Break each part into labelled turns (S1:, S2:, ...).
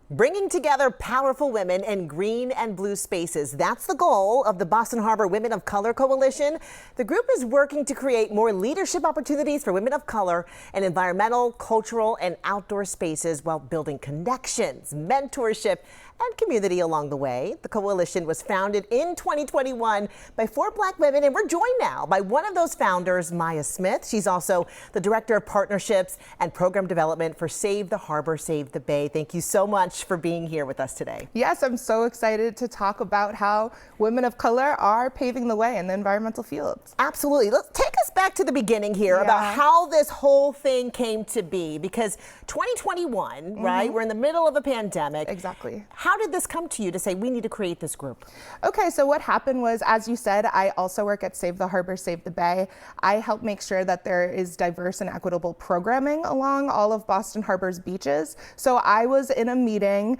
S1: Bringing together powerful women in green and blue spaces. That's the goal of the Boston Harbor Women of Color Coalition. The group is working to create more leadership opportunities for women of color in environmental, cultural, and outdoor spaces while building connections, mentorship, and community along the way. The coalition was founded in 2021 by 4 Black women, and we're joined now by one of those founders, Maya Smith. She's also the Director of Partnerships and Program Development for Save the Harbor, Save the Bay. Thank you so much for being here with us today.
S2: Yes, I'm so excited to talk about how women of color are paving the way in the environmental fields.
S1: Absolutely. Let's take us back to the beginning here about how this whole thing came to be, because 2021, right? We're in the middle of a pandemic.
S2: Exactly.
S1: How did this come to you to say we need to create this group?
S2: Okay, so what happened was, as you said, I also work at Save the Harbor, Save the Bay. I help make sure that there is diverse and equitable programming along all of Boston Harbor's beaches. So I was in a meeting,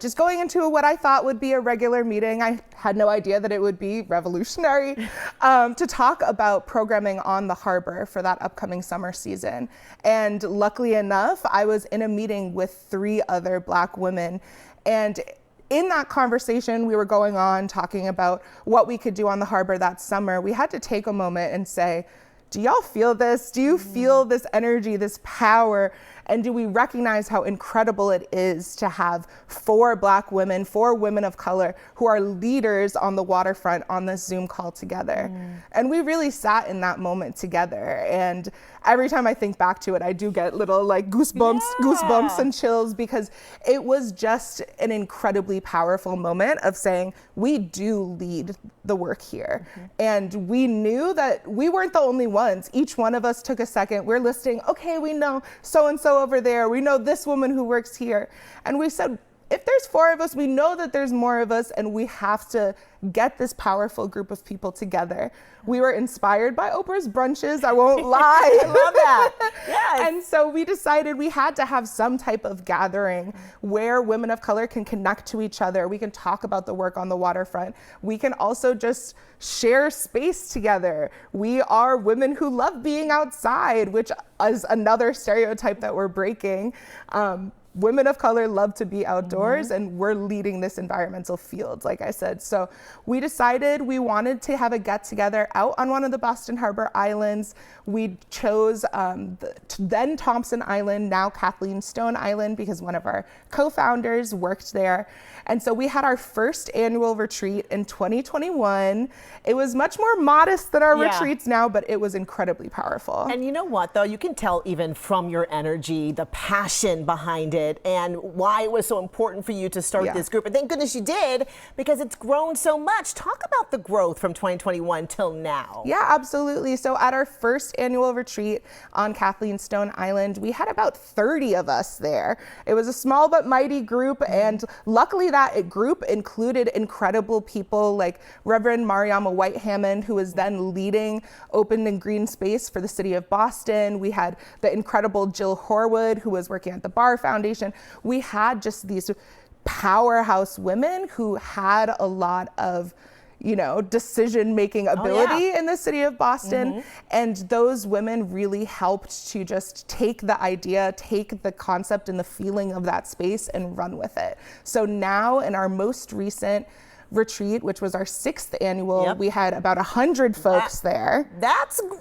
S2: just going into what I thought would be a regular meeting. I had no idea that it would be revolutionary, to talk about programming on the harbor for that upcoming summer season. And luckily enough, I was in a meeting with 3 other Black women. And in that conversation, we were going on talking about what we could do on the harbor that summer. We had to take a moment and say, do y'all feel this? Do you feel this energy, this power? And do we recognize how incredible it is to have 4 Black women, 4 women of color who are leaders on the waterfront on this Zoom call together? And we really sat in that moment together. And every time I think back to it, I do get little like goosebumps and chills, because it was just an incredibly powerful moment of saying, we do lead the work here. And we knew that we weren't the only ones. Each one of us took a second. We're listing, okay, we know so-and-so over there. We know this woman who works here. And we said, if there's 4 of us, we know that there's more of us, and we have to get this powerful group of people together. We were inspired by Oprah's brunches, I won't lie.
S1: I love that. Yes.
S2: And so we decided we had to have some type of gathering where women of color can connect to each other. We can talk about the work on the waterfront. We can also just share space together. We are women who love being outside, which is another stereotype that we're breaking. Women of color love to be outdoors, and we're leading this environmental field, like I said. So we decided we wanted to have a get together out on one of the Boston Harbor Islands. We chose then Thompson Island, now Kathleen Stone Island, because one of our co-founders worked there. And so we had our first annual retreat in 2021. It was much more modest than our retreats now, but it was incredibly powerful.
S1: And you know what, though? You can tell even from your energy, the passion behind it, and why it was so important for you to start this group. And thank goodness you did, because it's grown so much. Talk about the growth from 2021 till now.
S2: Yeah, absolutely. So at our first annual retreat on Kathleen Stone Island, we had about 30 of us there. It was a small but mighty group, and luckily that group included incredible people like Reverend Mariama White Hammond, who was then leading Open and Green Space for the city of Boston. We had the incredible Jill Horwood, who was working at the Bar Foundation. We had just these powerhouse women who had a lot of, you know, decision-making ability in the city of Boston. And those women really helped to just take the idea, take the concept and the feeling of that space and run with it. So now in our most recent retreat, which was our 6th annual, we had about 100 folks there.
S1: That's a big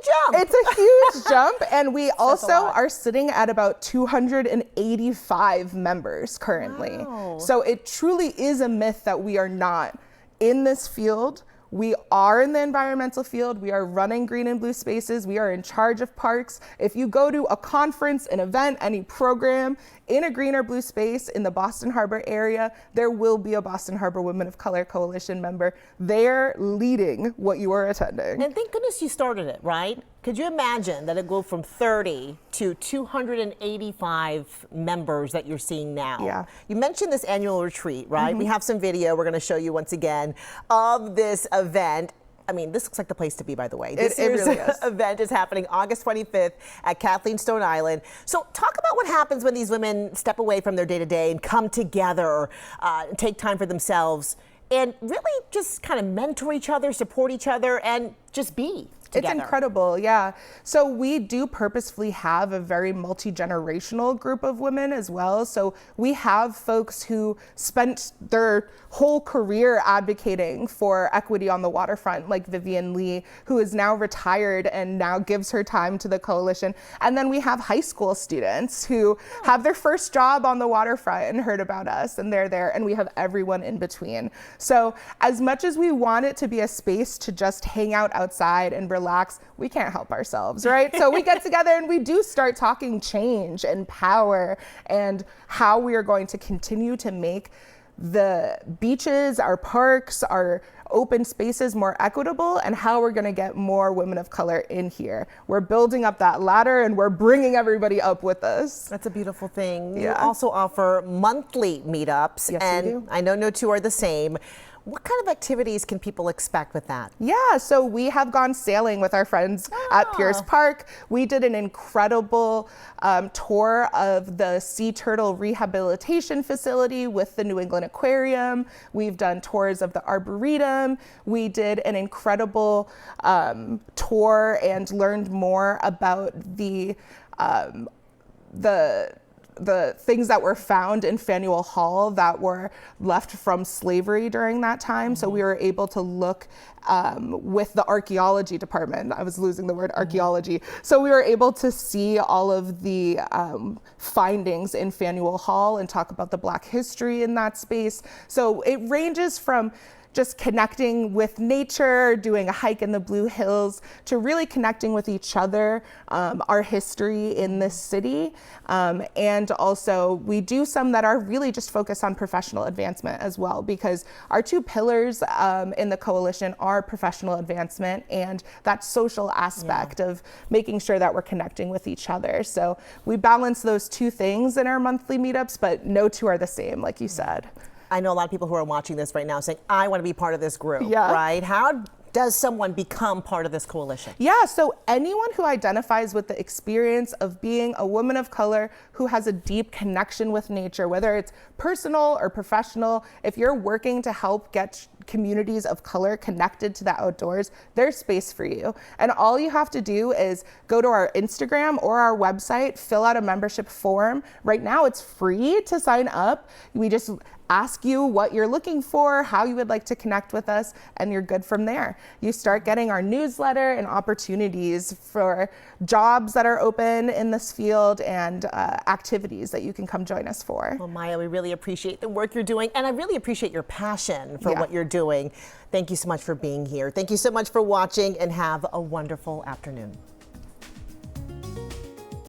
S1: jump.
S2: It's a huge jump. And we also are sitting at about 285 members currently. So it truly is a myth that we are not in this field. We are in the environmental field. We are running green and blue spaces. We are in charge of parks. If you go to a conference, an event, any program in a green or blue space in the Boston Harbor area, there will be a Boston Harbor Women of Color Coalition member there leading what you are attending.
S1: And thank goodness you started it, right? Could you imagine that it go from 30 to 285 members that you're seeing now?
S2: Yeah.
S1: You mentioned this annual retreat, right? We have some video we're going to show you once again of this event. I mean, this looks like the place to be, by the way. This year's
S2: really is.
S1: event is happening August 25th at Kathleen Stone Island. So talk about what happens when these women step away from their day-to-day and come together, take time for themselves, and really just kind of mentor each other, support each other, and just be together.
S2: It's incredible, yeah. So we do purposefully have a very multi-generational group of women as well. So we have folks who spent their whole career advocating for equity on the waterfront, like Vivian Lee, who is now retired and now gives her time to the coalition. And then we have high school students who have their first job on the waterfront and heard about us, and they're there, and we have everyone in between. So as much as we want it to be a space to just hang out outside and relax, we can't help ourselves, right? So we get together and we do start talking change and power and how we are going to continue to make the beaches, our parks, our open spaces more equitable, and how we're going to get more women of color in here. We're building up that ladder and we're bringing everybody up with us.
S1: That's a beautiful thing.
S2: Yeah.
S1: You also offer monthly meetups,
S2: Yes,
S1: and
S2: we do.
S1: I know no two are the same. What kind of activities can people expect with that?
S2: Yeah, so we have gone sailing with our friends at Pierce Park. We did an incredible tour of the sea turtle rehabilitation facility with the New England Aquarium. We've done tours of the Arboretum. We did an incredible tour and learned more about the things that were found in Faneuil Hall that were left from slavery during that time. So we were able to look with the archaeology department. I was losing the word archaeology. So we were able to see all of the findings in Faneuil Hall and talk about the Black history in that space. So it ranges from just connecting with nature, doing a hike in the Blue Hills, to really connecting with each other, our history in this city. And also we do some that are really just focused on professional advancement as well, because our two pillars in the coalition are professional advancement and that social aspect of making sure that we're connecting with each other. So we balance those two things in our monthly meetups, but no two are the same, like you said.
S1: I know a lot of people who are watching this right now saying, I want to be part of this group,
S2: Yeah.
S1: right? How does someone become part of this coalition?
S2: Yeah, so anyone who identifies with the experience of being a woman of color who has a deep connection with nature, whether it's personal or professional, if you're working to help get communities of color connected to the outdoors, there's space for you. And all you have to do is go to our Instagram or our website, fill out a membership form. Right now it's free to sign up. We just ask you what you're looking for, how you would like to connect with us, and you're good from there. You start getting our newsletter and opportunities for jobs that are open in this field and activities that you can come join us for.
S1: Well, Maya, we really appreciate the work you're doing, and I really appreciate your passion for what you're doing. Thank you so much for being here. Thank you so much for watching, and have a wonderful afternoon.